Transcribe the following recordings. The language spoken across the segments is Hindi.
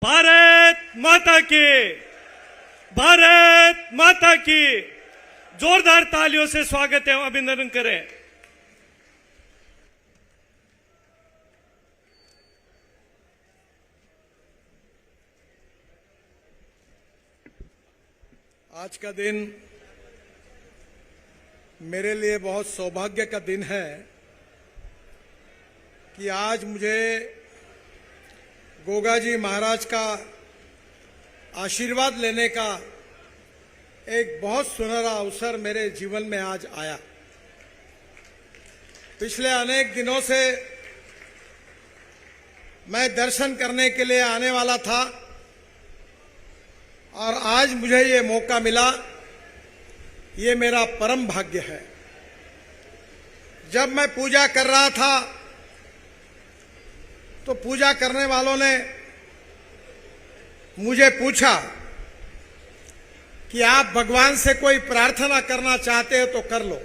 भारत माता की, भारत माता की। जोरदार तालियों से स्वागत है, अभिनंदन करें। आज का दिन मेरे लिए बहुत सौभाग्य का दिन है कि आज मुझे गोगा जी महाराज का आशीर्वाद लेने का एक बहुत सुनहरा अवसर मेरे जीवन में आज आया। पिछले अनेक दिनों से मैं दर्शन करने के लिए आने वाला था और आज मुझे ये मौका मिला। ये मेरा परम भाग्य है। जब मैं पूजा कर रहा था तो पूजा करने वालों ने मुझे पूछा कि आप भगवान से कोई प्रार्थना करना चाहते हो तो कर लो।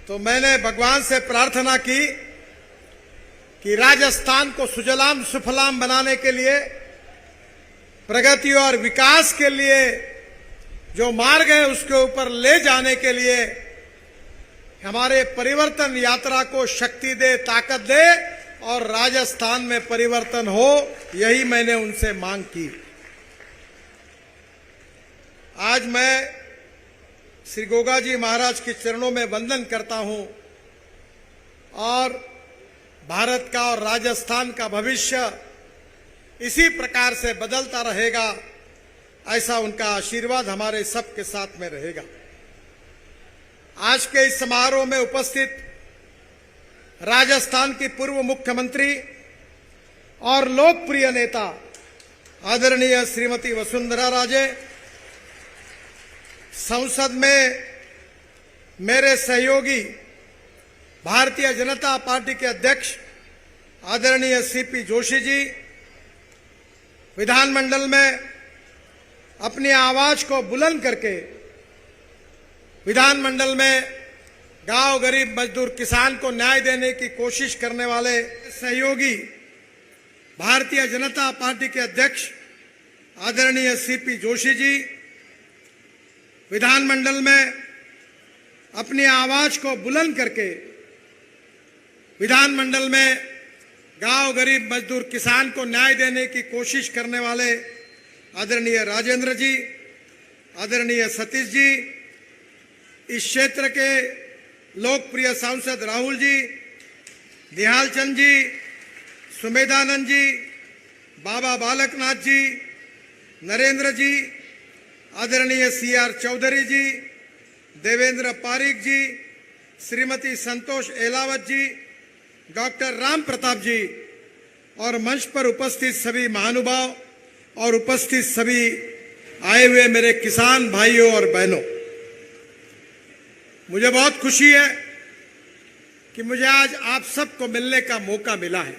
तो मैंने भगवान से प्रार्थना की कि राजस्थान को सुजलाम सुफलाम बनाने के लिए, प्रगति और विकास के लिए जो मार्ग है उसके ऊपर ले जाने के लिए हमारे परिवर्तन यात्रा को शक्ति दे, ताकत दे और राजस्थान में परिवर्तन हो। यही मैंने उनसे मांग की। आज मैं श्री गोगा जी महाराज के चरणों में वंदन करता हूं और भारत का और राजस्थान का भविष्य इसी प्रकार से बदलता रहेगा, ऐसा उनका आशीर्वाद हमारे सबके साथ में रहेगा। आज के इस समारोह में उपस्थित राजस्थान की पूर्व मुख्यमंत्री और लोकप्रिय नेता आदरणीय श्रीमती वसुंधरा राजे, संसद में मेरे सहयोगी भारतीय जनता पार्टी के अध्यक्ष आदरणीय सीपी जोशी जी, विधानमंडल में अपनी आवाज को बुलंद करके विधानमंडल में गांव गरीब मजदूर किसान को न्याय देने की कोशिश करने वाले सहयोगी भारतीय जनता पार्टी के अध्यक्ष आदरणीय सीपी जोशी जी, विधानमंडल में अपनी आवाज को बुलंद करके विधानमंडल में गांव गरीब मजदूर किसान को न्याय देने की कोशिश करने वाले आदरणीय राजेंद्र जी, आदरणीय सतीश जी, इस क्षेत्र के लोकप्रिय सांसद राहुल जी, निहाल चंद जी, सुमेधानंद जी, बाबा बालकनाथ जी, नरेंद्र जी, आदरणीय सीआर चौधरी जी, देवेंद्र पारिक जी, श्रीमती संतोष एलावत जी, डॉक्टर राम प्रताप जी और मंच पर उपस्थित सभी महानुभाव और उपस्थित सभी आए हुए मेरे किसान भाइयों और बहनों, मुझे बहुत खुशी है कि मुझे आज आप सबको मिलने का मौका मिला है।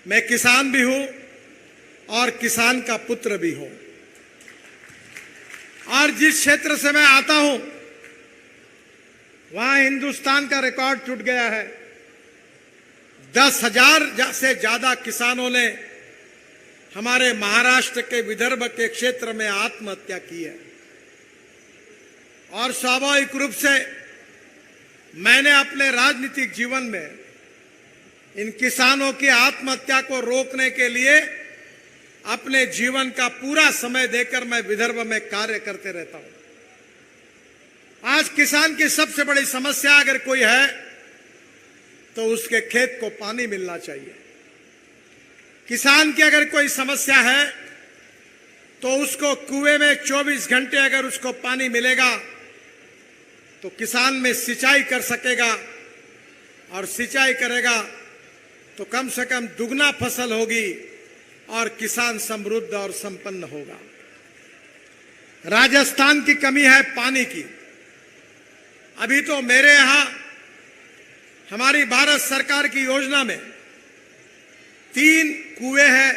मैं किसान भी हूं और किसान का पुत्र भी हूं और जिस क्षेत्र से मैं आता हूं वहां हिंदुस्तान का रिकॉर्ड टूट गया है। 10,000 से ज्यादा किसानों ने हमारे महाराष्ट्र के विदर्भ के क्षेत्र में आत्महत्या की है और स्वाभाविक रूप से मैंने अपने राजनीतिक जीवन में इन किसानों की आत्महत्या को रोकने के लिए अपने जीवन का पूरा समय देकर मैं विदर्भ में कार्य करते रहता हूं। आज किसान की सबसे बड़ी समस्या अगर कोई है तो उसके खेत को पानी मिलना चाहिए। किसान की अगर कोई समस्या है तो उसको कुएं में 24 घंटे अगर उसको पानी मिलेगा तो किसान में सिंचाई कर सकेगा और सिंचाई करेगा तो कम से कम दुगना फसल होगी और किसान समृद्ध और संपन्न होगा। राजस्थान की कमी है पानी की। अभी तो मेरे यहां हमारी भारत सरकार की योजना में 3 कुएं हैं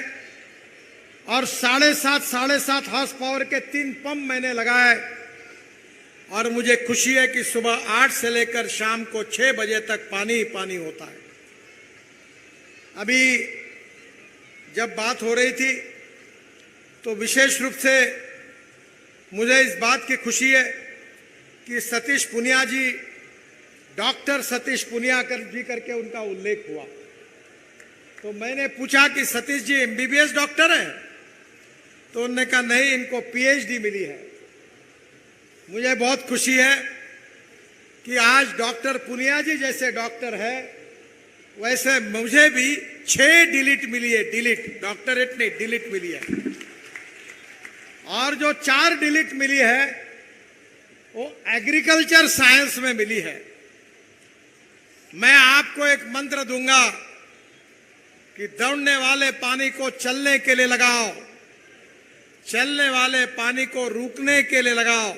और 7.5 हॉर्स पावर के 3 पंप मैंने लगाए और मुझे खुशी है कि सुबह 8 से लेकर शाम को 6 बजे तक पानी ही पानी होता है। अभी जब बात हो रही थी तो विशेष रूप से मुझे इस बात की खुशी है कि सतीश पुनिया जी, डॉक्टर सतीश पुनिया जी करके उनका उल्लेख हुआ। तो मैंने पूछा कि सतीश जी एमबीबीएस डॉक्टर हैं? तो उन्होंने कहा नहीं, इनको पीएचडी मिली है। मुझे बहुत खुशी है कि आज डॉक्टर पुनिया जी जैसे डॉक्टर है, वैसे मुझे भी 6 डिलीट मिली है। डिलीट, डॉक्टरेट नहीं, डिलीट मिली है। और जो 4 डिलीट मिली है वो एग्रीकल्चर साइंस में मिली है। मैं आपको एक मंत्र दूंगा कि दौड़ने वाले पानी को चलने के लिए लगाओ, चलने वाले पानी को रुकने के लिए लगाओ,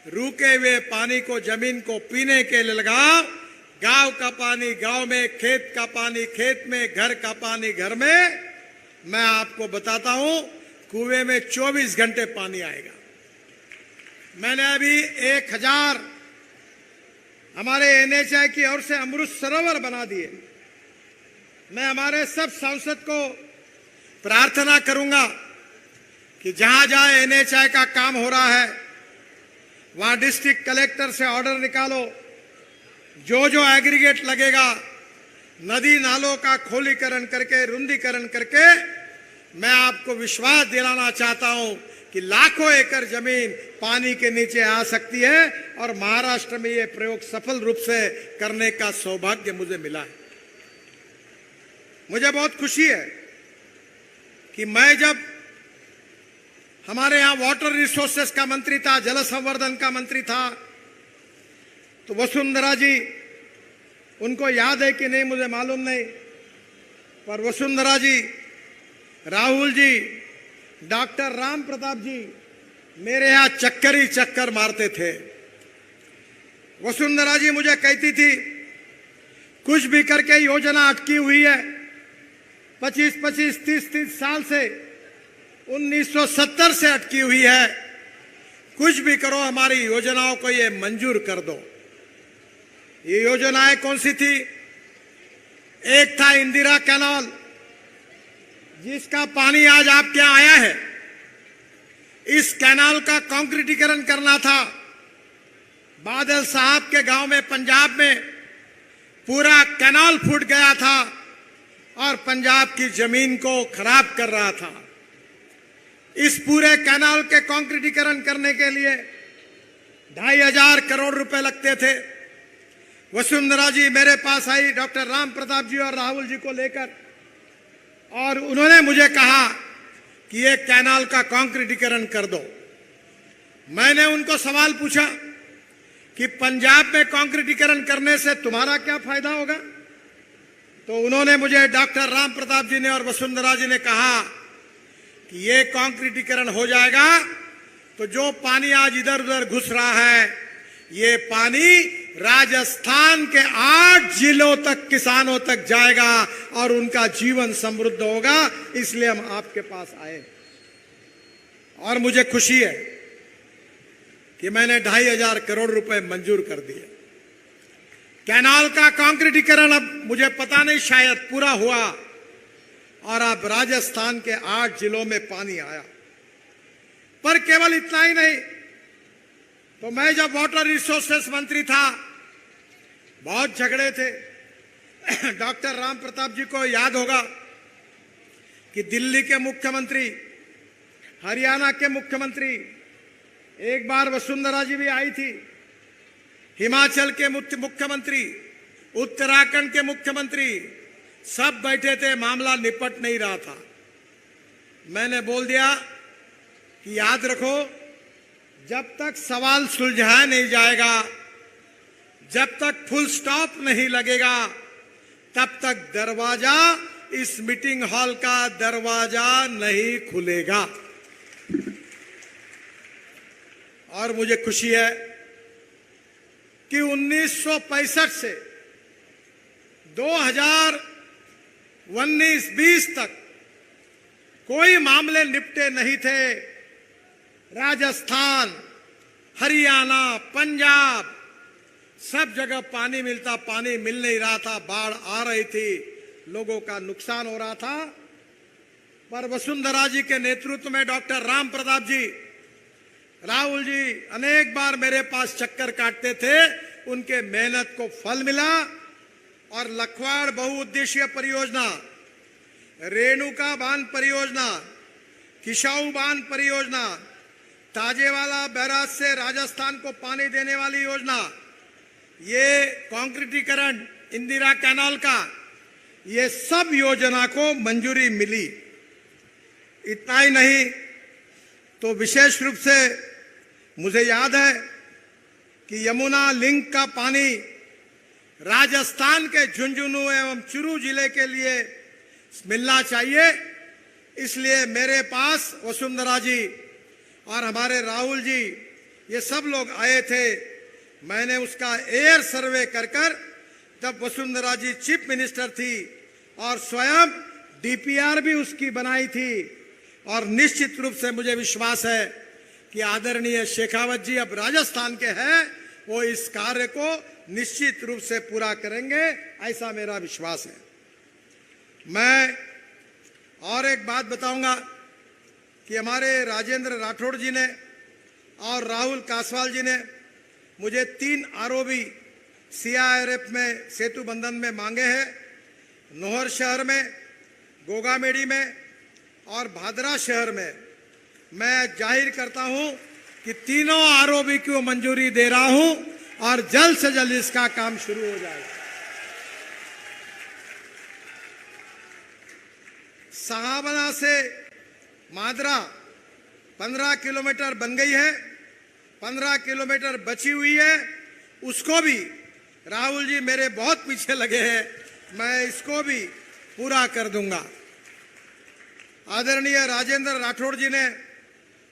रुके हुए पानी को जमीन को पीने के लिए लगाओ। गांव का पानी गांव में, खेत का पानी खेत में, घर का पानी घर में। मैं आपको बताता हूं, कुएं में 24 घंटे पानी आएगा। मैंने अभी 1000 हमारे एनएचआई की ओर से अमृत सरोवर बना दिए। मैं हमारे सब सांसद को प्रार्थना करूंगा कि जहां जहां एनएचआई का काम हो रहा है वहां डिस्ट्रिक्ट कलेक्टर से ऑर्डर निकालो, जो जो एग्रीगेट लगेगा नदी नालों का खोलीकरण करके, रुंदीकरण करके, मैं आपको विश्वास दिलाना चाहता हूं कि लाखों एकड़ जमीन पानी के नीचे आ सकती है। और महाराष्ट्र में यह प्रयोग सफल रूप से करने का सौभाग्य मुझे मिला है। मुझे बहुत खुशी है कि मैं जब हमारे यहां वाटर रिसोर्सेस का मंत्री था, जल संवर्धन का मंत्री था, तो वसुंधरा जी, उनको याद है कि नहीं मुझे मालूम नहीं, पर वसुंधरा जी, राहुल जी, डॉक्टर राम प्रताप जी मेरे यहां चक्कर ही चक्कर मारते थे। वसुंधरा जी मुझे कहती थी कुछ भी करके योजना अटकी हुई है 25-25, 30-30 साल से, 1970 से अटकी हुई है, कुछ भी करो हमारी योजनाओं को ये मंजूर कर दो। ये योजनाएं कौन सी थी? एक था इंदिरा कैनाल, जिसका पानी आज आपके यहां आया है। इस कैनाल का कंक्रीटीकरण करना था। बादल साहब के गांव में, पंजाब में पूरा कैनाल फूट गया था और पंजाब की जमीन को खराब कर रहा था। इस पूरे कैनाल के कंक्रीटीकरण करने के लिए 2500 करोड़ रुपए लगते थे। वसुंधरा जी मेरे पास आई डॉक्टर राम प्रताप जी और राहुल जी को लेकर, और उन्होंने मुझे कहा कि ये कैनाल का कंक्रीटीकरण कर दो। मैंने उनको सवाल पूछा कि पंजाब में कंक्रीटीकरण करने से तुम्हारा क्या फायदा होगा? तो उन्होंने मुझे, डॉक्टर राम प्रताप जी ने और वसुंधरा जी ने कहा कि ये कंक्रीटीकरण हो जाएगा तो जो पानी आज इधर उधर घुस रहा है, ये पानी राजस्थान के 8 जिलों तक, किसानों तक जाएगा और उनका जीवन समृद्ध होगा। इसलिए हम आपके पास आए और मुझे खुशी है कि मैंने 2500 करोड़ रुपए मंजूर कर दिए। कैनाल का कंक्रीटीकरण अब मुझे पता नहीं, शायद पूरा हुआ और अब राजस्थान के 8 जिलों में पानी आया। पर केवल इतना ही नहीं, तो मैं जब वाटर रिसोर्सेस मंत्री था, बहुत झगड़े थे। डॉक्टर राम प्रताप जी को याद होगा कि दिल्ली के मुख्यमंत्री, हरियाणा के मुख्यमंत्री, एक बार वसुंधरा जी भी आई थी, हिमाचल के मुख्यमंत्री, उत्तराखंड के मुख्यमंत्री, सब बैठे थे, मामला निपट नहीं रहा था। मैंने बोल दिया कि याद रखो, जब तक सवाल सुलझाया नहीं जाएगा, जब तक फुल स्टॉप नहीं लगेगा, तब तक दरवाजा, इस मीटिंग हॉल का दरवाजा नहीं खुलेगा। और मुझे खुशी है कि 1965 से 2019-20 तक कोई मामले निपटे नहीं थे। राजस्थान, हरियाणा, पंजाब, सब जगह पानी मिलता, पानी मिल नहीं रहा था, बाढ़ आ रही थी, लोगों का नुकसान हो रहा था। पर वसुंधरा जी के नेतृत्व में डॉक्टर राम प्रताप जी, राहुल जी अनेक बार मेरे पास चक्कर काटते थे, उनके मेहनत को फल मिला और लखवाड़ बहुउद्देशीय परियोजना, रेणुका बांध परियोजना, किशाऊ बांध परियोजना, ताजेवाला बैराज से राजस्थान को पानी देने वाली योजना, ये कंक्रीटीकरण इंदिरा कैनाल का, ये सब योजना को मंजूरी मिली। इतना ही नहीं तो विशेष रूप से मुझे याद है कि यमुना लिंक का पानी राजस्थान के झुंझुनू एवं चुरू जिले के लिए मिलना चाहिए। इसलिए मेरे पास वसुंधरा जी और हमारे राहुल जी, ये सब लोग आए थे। मैंने उसका एयर सर्वे कर तब वसुंधरा जी चीफ मिनिस्टर थी और स्वयं डीपीआर भी उसकी बनाई थी। और निश्चित रूप से मुझे विश्वास है कि आदरणीय शेखावत जी अब राजस्थान के हैं, वो इस कार्य को निश्चित रूप से पूरा करेंगे, ऐसा मेरा विश्वास है। मैं और एक बात बताऊंगा कि हमारे राजेंद्र राठौड़ जी ने और राहुल कासवाल जी ने मुझे 3 आरओबी सीआईआरएफ में सेतु बंधन में मांगे हैं। नोहर शहर में, गोगामेड़ी में और भादरा शहर में। मैं जाहिर करता हूं कि तीनों आरओबी को मंजूरी दे रहा हूं और जल्द से जल्द इसका काम शुरू हो जाएगा। सहाबना से मादरा 15 किलोमीटर बन गई है, 15 किलोमीटर बची हुई है, उसको भी राहुल जी मेरे बहुत पीछे लगे हैं, मैं इसको भी पूरा कर दूंगा। आदरणीय राजेंद्र राठौड़ जी ने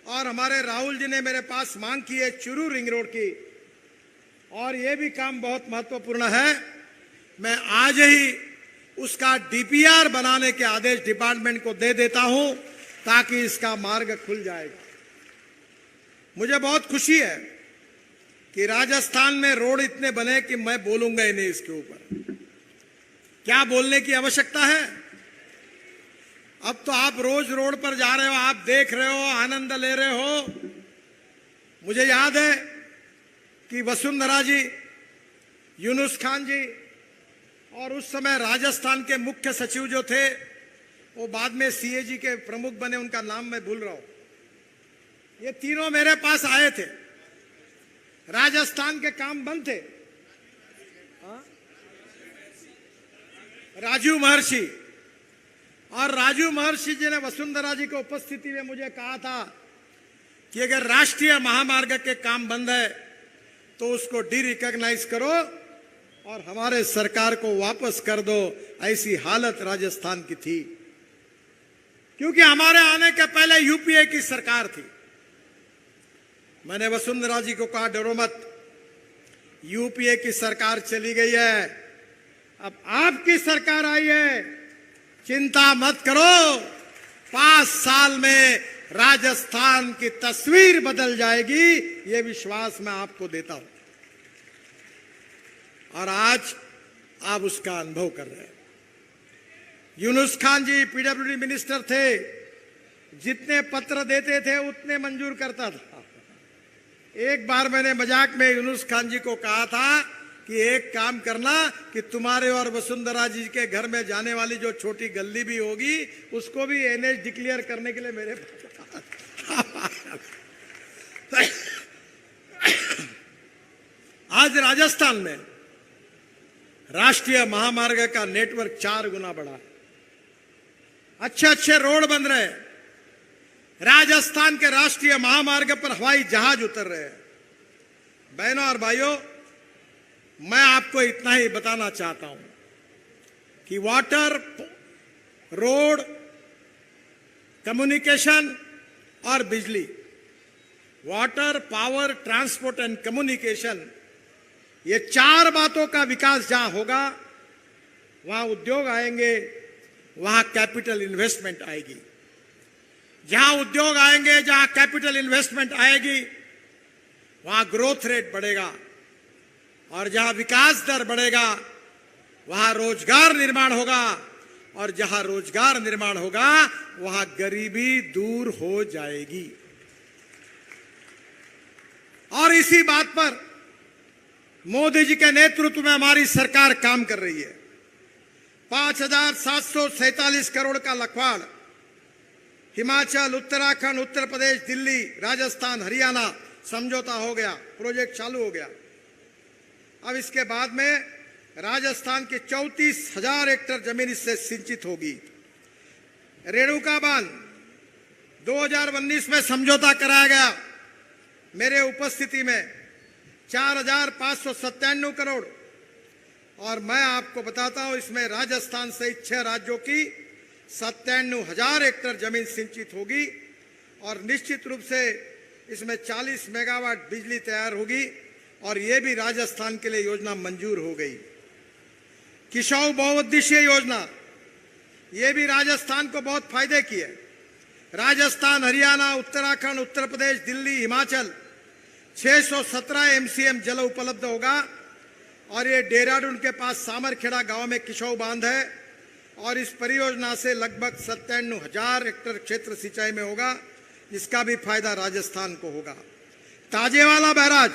और हमारे राहुल जी ने मेरे पास मांग की है चुरू रिंग रोड की, और ये भी काम बहुत महत्वपूर्ण है। मैं आज ही उसका डीपीआर बनाने के आदेश डिपार्टमेंट को दे देता हूं ताकि इसका मार्ग खुल जाएगा। मुझे बहुत खुशी है कि राजस्थान में रोड इतने बने कि मैं बोलूंगा ही नहीं इसके ऊपर। क्या बोलने की आवश्यकता है? अब तो आप रोज रोड पर जा रहे हो, आप देख रहे हो, आनंद ले रहे हो। मुझे याद है कि वसुंधरा जी, यूनुस खान जी और उस समय राजस्थान के मुख्य सचिव जो थे, वो बाद में सीएजी के प्रमुख बने, उनका नाम मैं भूल रहा हूं। ये तीनों मेरे पास आए थे। राजस्थान के काम बंद थे। राजीव महर्षि, और राजीव महर्षि जी ने वसुंधरा जी की उपस्थिति में मुझे कहा था कि अगर राष्ट्रीय महामार्ग के काम बंद है तो उसको डी रिकॉग्नाइज करो और हमारे सरकार को वापस कर दो। ऐसी हालत राजस्थान की थी, क्योंकि हमारे आने के पहले यूपीए की सरकार थी। मैंने वसुंधरा जी को कहा, डरो मत, यूपीए की सरकार चली गई है, अब आपकी सरकार आई है, चिंता मत करो, 5 साल में राजस्थान की तस्वीर बदल जाएगी, ये विश्वास मैं आपको देता हूं। और आज आप उसका अनुभव कर रहे हैं। यूनुस खान जी पीडब्ल्यूडी मिनिस्टर थे, जितने पत्र देते थे उतने मंजूर करता था। एक बार मैंने मजाक में यूनुस खान जी को कहा था कि एक काम करना कि तुम्हारे और वसुंधरा जी के घर में जाने वाली जो छोटी गली भी होगी उसको भी एनएच डिक्लेयर करने के लिए मेरे आज राजस्थान में राष्ट्रीय महामार्ग का नेटवर्क 4 गुना बढ़ा है। अच्छे अच्छे रोड बन रहे हैं। राजस्थान के राष्ट्रीय महामार्ग पर हवाई जहाज उतर रहे हैं। बहनों और भाइयों, मैं आपको इतना ही बताना चाहता हूं कि वाटर, रोड, कम्युनिकेशन और बिजली, water, power, transport and communication, ये 4 बातों का विकास जहां होगा वहां उद्योग आएंगे, वहां कैपिटल इन्वेस्टमेंट आएगी। जहां उद्योग आएंगे, जहां कैपिटल इन्वेस्टमेंट आएगी, वहां ग्रोथ रेट बढ़ेगा, और जहां विकास दर बढ़ेगा वहां रोजगार निर्माण होगा, और जहां रोजगार निर्माण होगा वहां गरीबी दूर हो जाएगी। और इसी बात पर मोदी जी के नेतृत्व में हमारी सरकार काम कर रही है। 5,747 करोड़ का लखवाड़ हिमाचल, उत्तराखंड, उत्तर प्रदेश, दिल्ली, राजस्थान, हरियाणा समझौता हो गया, प्रोजेक्ट चालू हो गया। अब इसके बाद में राजस्थान की 34,000 हेक्टेयर जमीन इससे सिंचित होगी। रेणुका बांध 2019 में समझौता कराया गया मेरे उपस्थिति में 4,597 करोड़। और मैं आपको बताता हूं इसमें राजस्थान सहित 6 राज्यों की 97,000 हेक्टेयर जमीन सिंचित होगी और निश्चित रूप से इसमें 40 मेगावाट बिजली तैयार होगी और यह भी राजस्थान के लिए योजना मंजूर हो गई। किसाऊ बहुउद्देशीय योजना यह भी राजस्थान को बहुत फायदे की है। राजस्थान, हरियाणा, उत्तराखंड, उत्तर प्रदेश, दिल्ली, हिमाचल 617 एमसीएम जल उपलब्ध होगा और ये देहरादून के पास सामरखेड़ा गांव में किसाऊ बांध है और इस परियोजना से लगभग 97,000 हेक्टेयर क्षेत्र सिंचाई में होगा। इसका भी फायदा राजस्थान को होगा। ताजेवाला बैराज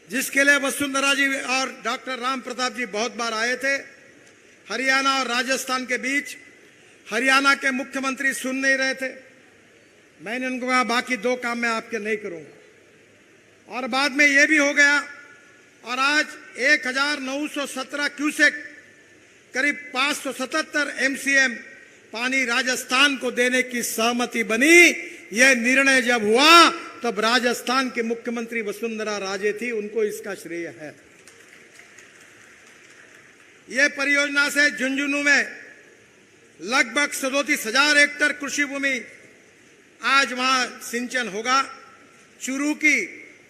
जिसके लिए वसुंधरा जी और डॉक्टर राम प्रताप जी बहुत बार आए थे, हरियाणा और राजस्थान के बीच, हरियाणा के मुख्यमंत्री सुन नहीं रहे थे। मैंने उनको कहा बाकी 2 काम मैं आपके नहीं करूंगा और बाद में ये भी हो गया और आज 1,917 क्यूसेक करीब 577 एमसीएम पानी राजस्थान को देने की सहमति बनी। यह निर्णय जब हुआ तब राजस्थान के मुख्यमंत्री वसुंधरा राजे थी, उनको इसका श्रेय है। यह परियोजना से झुंझुनू में लगभग 37,000 हेक्टेयर कृषि भूमि आज वहां सिंचन होगा। चूरू की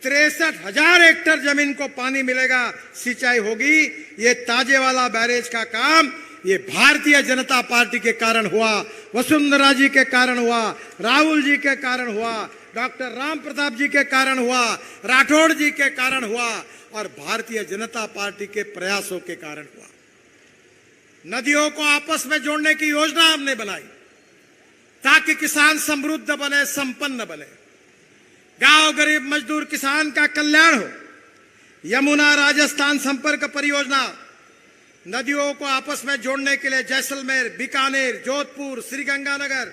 63,000 हेक्टेयर जमीन को पानी मिलेगा, सिंचाई होगी। ये ताजेवाला बैरेज का काम ये भारतीय जनता पार्टी के कारण हुआ, वसुंधरा जी के कारण हुआ, राहुल जी के कारण हुआ, डॉक्टर राम प्रताप जी के कारण हुआ, राठौड़ जी के कारण हुआ और भारतीय जनता पार्टी के प्रयासों के कारण हुआ। नदियों को आपस में जोड़ने की योजना हमने बनाई ताकि किसान समृद्ध बने, संपन्न बने, गांव गरीब मजदूर किसान का कल्याण हो। यमुना राजस्थान संपर्क परियोजना नदियों को आपस में जोड़ने के लिए जैसलमेर, बीकानेर, जोधपुर, श्रीगंगानगर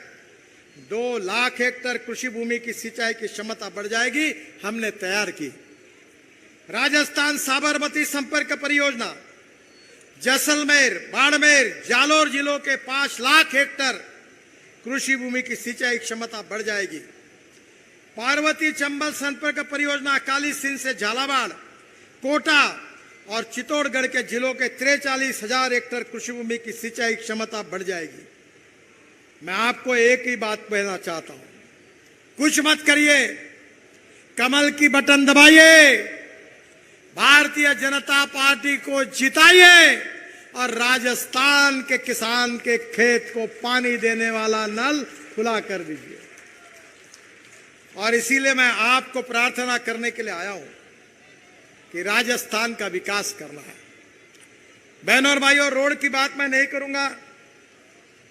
2 लाख हेक्टेयर कृषि भूमि की सिंचाई की क्षमता बढ़ जाएगी, हमने तैयार की। राजस्थान साबरमती संपर्क परियोजना जैसलमेर, बाड़मेर, जालोर जिलों के 5 लाख हेक्टेयर कृषि भूमि की सिंचाई क्षमता बढ़ जाएगी। पार्वती चंबल संपर्क परियोजना अकाली सिंध से झालावाड़, कोटा और चित्तौड़गढ़ के जिलों के 43,000 हेक्टेयर कृषि भूमि की सिंचाई क्षमता बढ़ जाएगी। मैं आपको एक ही बात कहना चाहता हूं, कुछ मत करिए, कमल की बटन दबाइए, भारतीय जनता पार्टी को जिताइए और राजस्थान के किसान के खेत को पानी देने वाला नल खुला कर दीजिए। और इसीलिए मैं आपको प्रार्थना करने के लिए आया हूं कि राजस्थान का विकास करना है। बहनों और भाइयों, रोड की बात मैं नहीं करूंगा।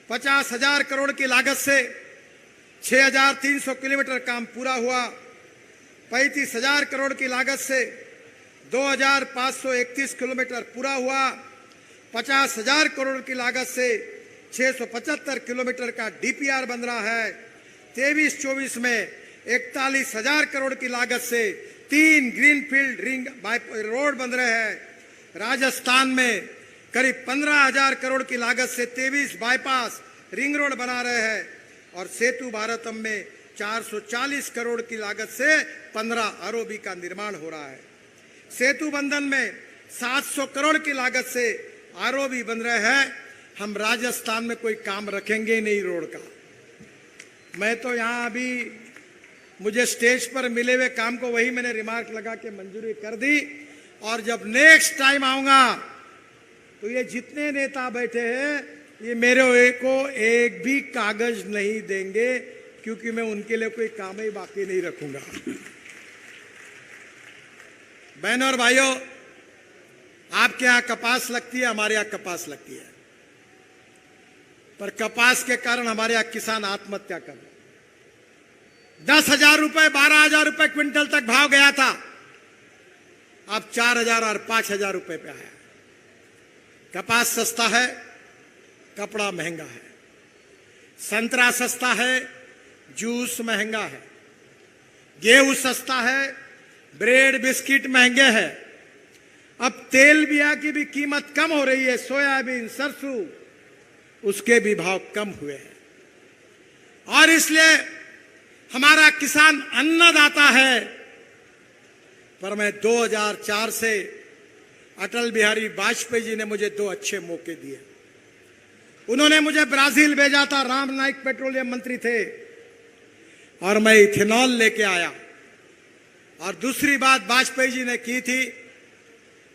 50,000 करोड़ की लागत से 6,300 किलोमीटर काम पूरा हुआ। 35,000 करोड़ की लागत से 2,531 किलोमीटर पूरा हुआ। 50,000 करोड़ की लागत से 675 किलोमीटर का डीपीआर बन रहा है। 23-24 में 41,000 करोड़ की लागत से 3 ग्रीनफील्ड रिंग रोड बन रहे हैं। राजस्थान में करीब 15,000 करोड़ की लागत से 23 बाईपास रिंग रोड बना रहे हैं और सेतु भारतम में 440 करोड़ की लागत से 15 आरओबी का निर्माण हो रहा है। सेतु बंधन में 700 करोड़ की लागत से आरओबी बन रहे हैं। हम राजस्थान में कोई काम रखेंगे ही नहीं रोड का। मैं तो यहां अभी मुझे स्टेज पर मिले हुए काम को वही मैंने रिमार्क लगा के मंजूरी कर दी और जब नेक्स्ट टाइम आऊंगा तो ये जितने नेता बैठे हैं ये मेरे को एक भी कागज नहीं देंगे, क्योंकि मैं उनके लिए कोई काम ही बाकी नहीं रखूंगा। बहनों और भाइयों, आपके यहां कपास लगती है, हमारे यहां कपास लगती है। पर कपास के कारण हमारे यहां किसान आत्महत्या कर रहे। 10,000 रुपए 12,000 रुपए क्विंटल तक भाव गया था, अब 4,000 और 5,000 रुपए पे आया। कपास सस्ता है, कपड़ा महंगा है। संतरा सस्ता है, जूस महंगा है। गेहूं सस्ता है, ब्रेड बिस्किट महंगे हैं। अब तेल बिया की भी कीमत कम हो रही है, सोयाबीन सरसों उसके भी भाव कम हुए हैं। और इसलिए हमारा किसान अन्नदाता है। पर मैं 2004 से अटल बिहारी वाजपेयी जी ने मुझे 2 अच्छे मौके दिए। उन्होंने मुझे ब्राजील भेजा था, राम नाइक पेट्रोलियम मंत्री थे, और मैं इथेनॉल लेके आया। और दूसरी बात वाजपेयी जी ने की थी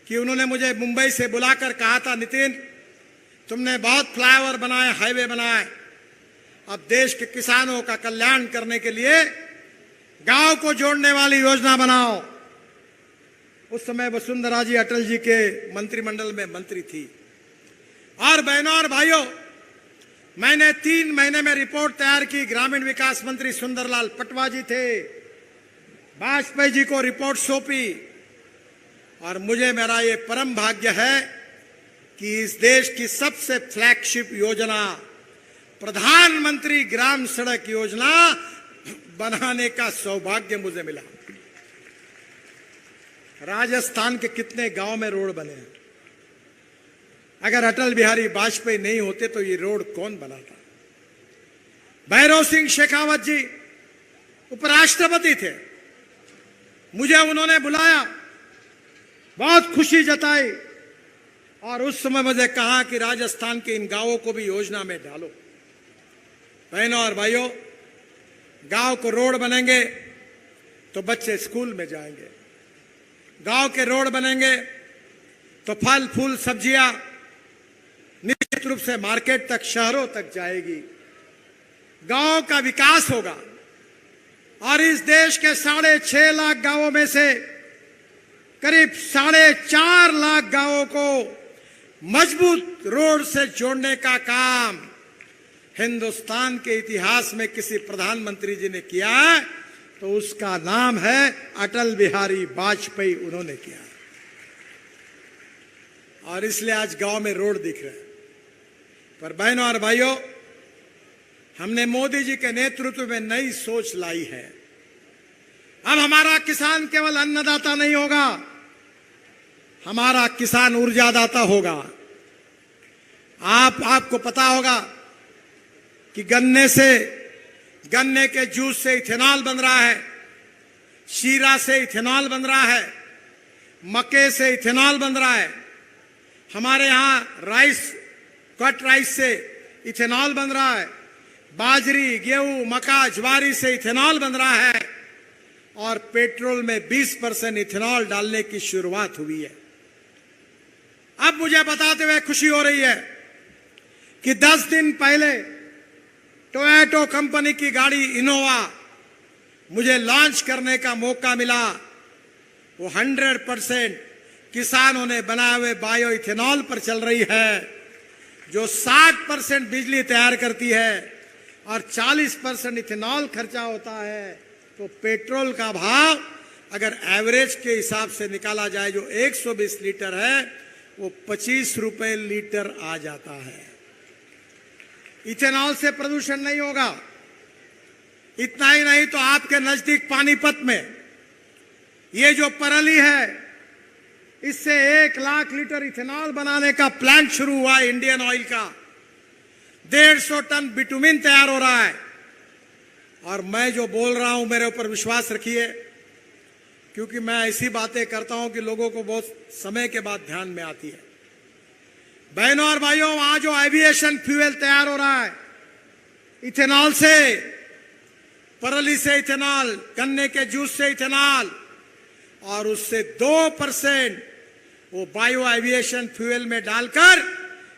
कि उन्होंने मुझे मुंबई से बुलाकर कहा था, नितिन तुमने बहुत फ्लाईओवर बनाए, हाईवे बनाए, अब देश के किसानों का कल्याण करने के लिए गांव को जोड़ने वाली योजना बनाओ। उस समय वसुंधरा जी अटल जी के मंत्रिमंडल में मंत्री थी। और बहनों और भाइयों, मैंने 3 महीने में रिपोर्ट तैयार की। ग्रामीण विकास मंत्री सुंदरलाल पटवा जी थे, वाजपेयी जी को रिपोर्ट सौंपी। और मुझे मेरा ये परम भाग्य है कि इस देश की सबसे फ्लैगशिप योजना प्रधानमंत्री ग्राम सड़क योजना बनाने का सौभाग्य मुझे मिला। राजस्थान के कितने गांव में रोड बने हैं। अगर अटल बिहारी वाजपेयी नहीं होते तो ये रोड कौन बनाता। भैरव सिंह शेखावत जी उपराष्ट्रपति थे, मुझे उन्होंने बुलाया, बहुत खुशी जताई, और उस समय मुझे कहा कि राजस्थान के इन गांवों को भी योजना में डालो। बहनों और भाइयों, गांव को रोड बनेंगे तो बच्चे स्कूल में जाएंगे, गांव के रोड बनेंगे तो फल फूल सब्जियां निश्चित रूप से मार्केट तक, शहरों तक जाएगी, गांव का विकास होगा। और इस देश के 6.5 लाख गांवों में से करीब 4.5 लाख गांवों को मजबूत रोड से जोड़ने का काम हिंदुस्तान के इतिहास में किसी प्रधानमंत्री जी ने किया है तो उसका नाम है अटल बिहारी वाजपेयी। उन्होंने किया, और इसलिए आज गांव में रोड दिख रहे हैं। पर बहनों और भाइयों, हमने मोदी जी के नेतृत्व में नई सोच लाई है। अब हमारा किसान केवल अन्नदाता नहीं होगा, हमारा किसान ऊर्जादाता होगा। आपको पता होगा कि गन्ने के जूस से इथेनॉल बन रहा है, शीरा से इथेनॉल बन रहा है, मक्के से इथेनॉल बन रहा है। हमारे यहां कट राइस से इथेनॉल बन रहा है, बाजरी, गेहूं, मक्का, ज्वारी से इथेनॉल बन रहा है, और पेट्रोल में 20% इथेनॉल डालने की शुरुआत हुई है। अब मुझे बताते हुए खुशी हो रही है कि 10 दिन पहले टोयोटा कंपनी की गाड़ी इनोवा मुझे लॉन्च करने का मौका मिला। वो 100% किसानों ने बनाए हुए बायो इथेनॉल पर चल रही है, जो 60% बिजली तैयार करती है और 40% इथेनॉल खर्चा होता है। तो पेट्रोल का भाव अगर एवरेज के हिसाब से निकाला जाए, जो 120 लीटर है, वो 25 रुपए लीटर आ जाता है। इथेनॉल से प्रदूषण नहीं होगा। इतना ही नहीं तो आपके नजदीक पानीपत में ये जो परली है, इससे 1 लाख लीटर इथेनॉल बनाने का प्लांट शुरू हुआ है इंडियन ऑयल का। 150 टन बिटुमिन तैयार हो रहा है। और मैं जो बोल रहा हूं, मेरे ऊपर विश्वास रखिए, क्योंकि मैं ऐसी बातें करता हूं कि लोगों को बहुत समय के बाद ध्यान में आती है। बहनों और भाइयों, वहां जो एविएशन फ्यूल तैयार हो रहा है इथेनॉल से, परली से इथेनॉल, गन्ने के जूस से इथेनॉल, और उससे 2% वो बायो एविएशन फ्यूल में डालकर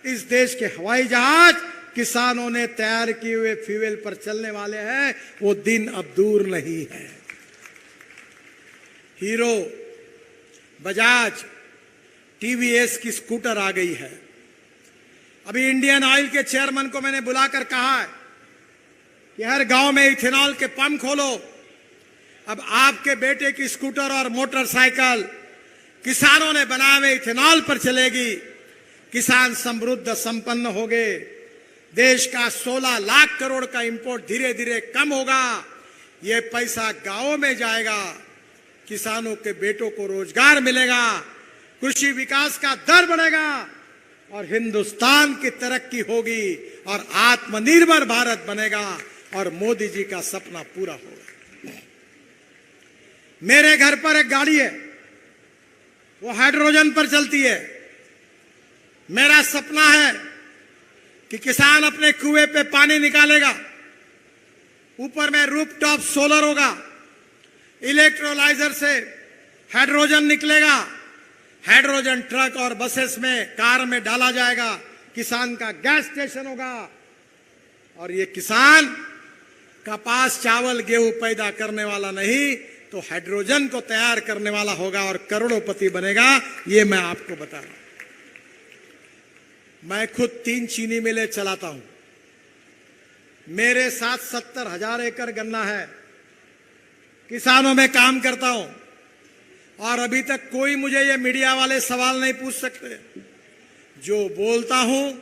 इस देश के हवाई जहाज किसानों ने तैयार किए हुए फ्यूल पर चलने वाले हैं। वो दिन अब दूर नहीं है। हीरो, बजाज, टीवीएस की स्कूटर आ गई है। अभी इंडियन ऑयल के चेयरमैन को मैंने बुलाकर कहा है कि हर गांव में इथेनॉल के पंप खोलो। अब आपके बेटे की स्कूटर और मोटरसाइकिल किसानों ने बनाए हुए इथेनॉल पर चलेगी। किसान समृद्ध संपन्न होंगे। देश का 16 लाख करोड़ का इंपोर्ट धीरे धीरे कम होगा। ये पैसा गांवों में जाएगा। किसानों के बेटों को रोजगार मिलेगा। कृषि विकास का दर बढ़ेगा और हिंदुस्तान की तरक्की होगी और आत्मनिर्भर भारत बनेगा और मोदी जी का सपना पूरा होगा। मेरे घर पर एक गाड़ी है, वो हाइड्रोजन पर चलती है। मेरा सपना है कि किसान अपने कुएं पे पानी निकालेगा, ऊपर में रूफटॉप सोलर होगा, इलेक्ट्रोलाइजर से हाइड्रोजन निकलेगा, हाइड्रोजन ट्रक और बसेस में कार में डाला जाएगा, किसान का गैस स्टेशन होगा और ये किसान कपास चावल गेहूं पैदा करने वाला नहीं तो हाइड्रोजन को तैयार करने वाला होगा और करोड़ोंपति बनेगा। ये मैं आपको बता रहा हूं। मैं खुद 3 चीनी मिलें चलाता हूं। मेरे साथ 70,000 एकड़ गन्ना है। किसानों में काम करता हूं और अभी तक कोई मुझे ये मीडिया वाले सवाल नहीं पूछ सकते। जो बोलता हूं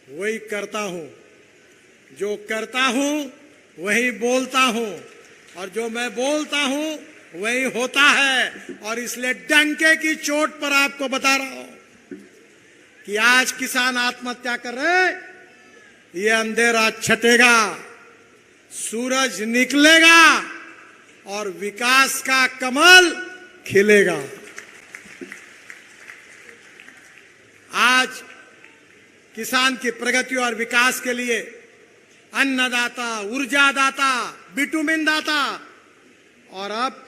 वही करता हूं, जो करता हूं वही बोलता हूं और जो मैं बोलता हूं वही होता है। और इसलिए डंके की चोट पर आपको बता रहा हूं कि आज किसान आत्महत्या कर रहे, ये अंधेरा छटेगा, सूरज निकलेगा और विकास का कमल खिलेगा। आज किसान की प्रगति और विकास के लिए अन्नदाता, ऊर्जादाता, बिटुमिन दाता और अब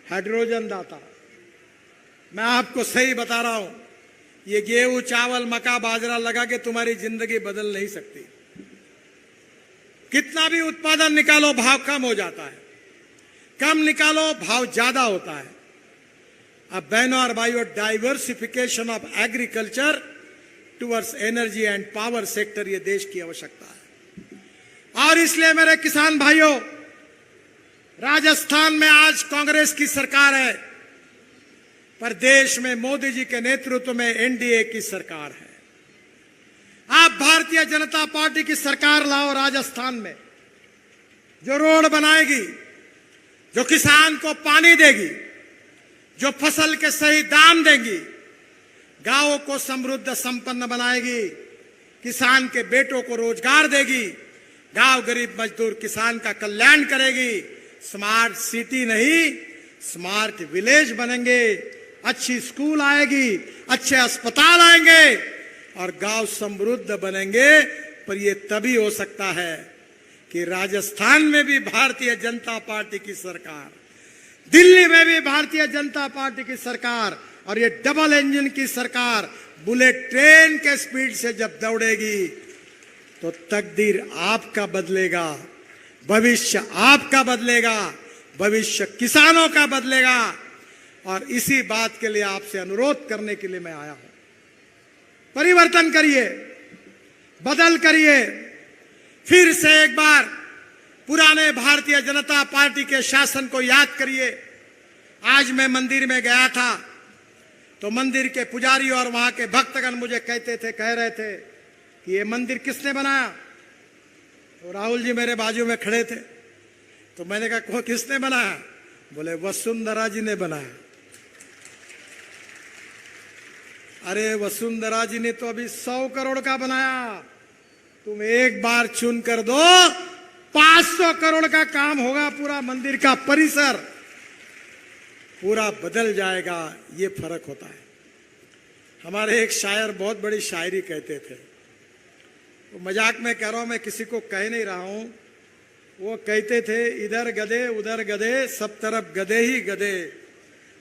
हाइड्रोजन दाता। मैं आपको सही बता रहा हूं, ये गेहूं चावल मक्का बाजरा लगा के तुम्हारी जिंदगी बदल नहीं सकती। कितना भी उत्पादन निकालो भाव कम हो जाता है, कम निकालो भाव ज्यादा होता है। अब बहनों और भाइयों, diversification of agriculture towards energy and power sector ये देश की आवश्यकता है। और इसलिए मेरे किसान भाइयों, राजस्थान में आज कांग्रेस की सरकार है, पर देश में मोदी जी के नेतृत्व में एनडीए की सरकार है। आप भारतीय जनता पार्टी की सरकार लाओ राजस्थान में, जो रोड बनाएगी, जो किसान को पानी देगी, जो फसल के सही दाम देगी, गांवों को समृद्ध संपन्न बनाएगी, किसान के बेटों को रोजगार देगी, गांव गरीब मजदूर किसान का कल्याण करेगी। स्मार्ट सिटी नहीं, स्मार्ट विलेज बनेंगे, अच्छी स्कूल आएगी, अच्छे अस्पताल आएंगे और गांव समृद्ध बनेंगे। पर यह तभी हो सकता है कि राजस्थान में भी भारतीय जनता पार्टी की सरकार, दिल्ली में भी भारतीय जनता पार्टी की सरकार और ये डबल इंजन की सरकार बुलेट ट्रेन के स्पीड से जब दौड़ेगी तो तकदीर आपका बदलेगा, भविष्य आपका बदलेगा, भविष्य किसानों का बदलेगा। और इसी बात के लिए आपसे अनुरोध करने के लिए मैं आया हूं। परिवर्तन करिए, बदल करिए, फिर से एक बार पुराने भारतीय जनता पार्टी के शासन को याद करिए। आज मैं मंदिर में गया था तो मंदिर के पुजारी और वहां के भक्तगण मुझे कह रहे थे कि ये मंदिर किसने बनाया। तो राहुल जी मेरे बाजू में खड़े थे, तो मैंने कहा किसने बनाया? बोले वसुंधरा जी ने बनाया। अरे वसुंधरा जी ने तो अभी 100 करोड़ का बनाया, तुम एक बार चुन कर दो 500 करोड़ का काम होगा। पूरा मंदिर का परिसर पूरा बदल जाएगा। ये फर्क होता है। हमारे एक शायर बहुत बड़ी शायरी कहते थे, वो मजाक में कह रहा हूं, मैं किसी को कह नहीं रहा हूं। वो कहते थे इधर गधे उधर गधे, सब तरफ गधे ही गधे,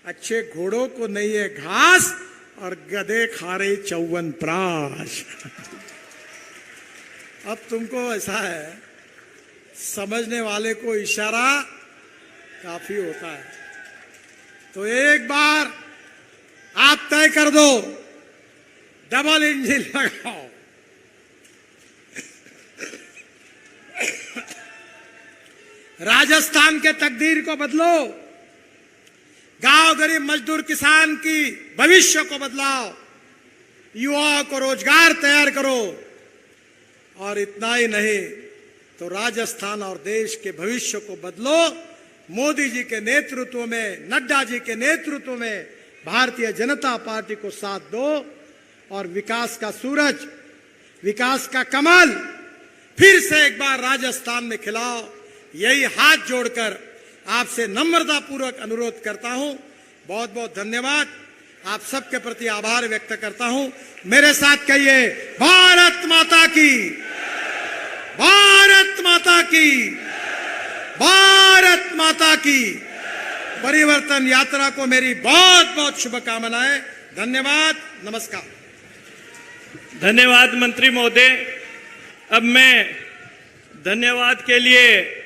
अच्छे घोड़ों को नहीं है घास और गधे खा रहे 54 प्राश। अब तुमको ऐसा है, समझने वाले को इशारा काफी होता है। तो एक बार आप तय कर दो, डबल इंजन लगाओ, राजस्थान के तकदीर को बदलो, गांव गरीब मजदूर किसान की भविष्य को बदलाओ, युवाओं को रोजगार तैयार करो। और इतना ही नहीं तो राजस्थान और देश के भविष्य को बदलो। मोदी जी के नेतृत्व में, नड्डा जी के नेतृत्व में भारतीय जनता पार्टी को साथ दो और विकास का सूरज, विकास का कमल फिर से एक बार राजस्थान में खिलाओ। यही हाथ जोड़कर आपसे नम्रता पूर्वक अनुरोध करता हूं। बहुत बहुत धन्यवाद। आप सबके प्रति आभार व्यक्त करता हूं। मेरे साथ कहिए, भारत माता की, भारत माता की, भारत माता की। परिवर्तन यात्रा को मेरी बहुत बहुत शुभकामनाएं। धन्यवाद, नमस्कार। धन्यवाद मंत्री महोदय। अब मैं धन्यवाद के लिए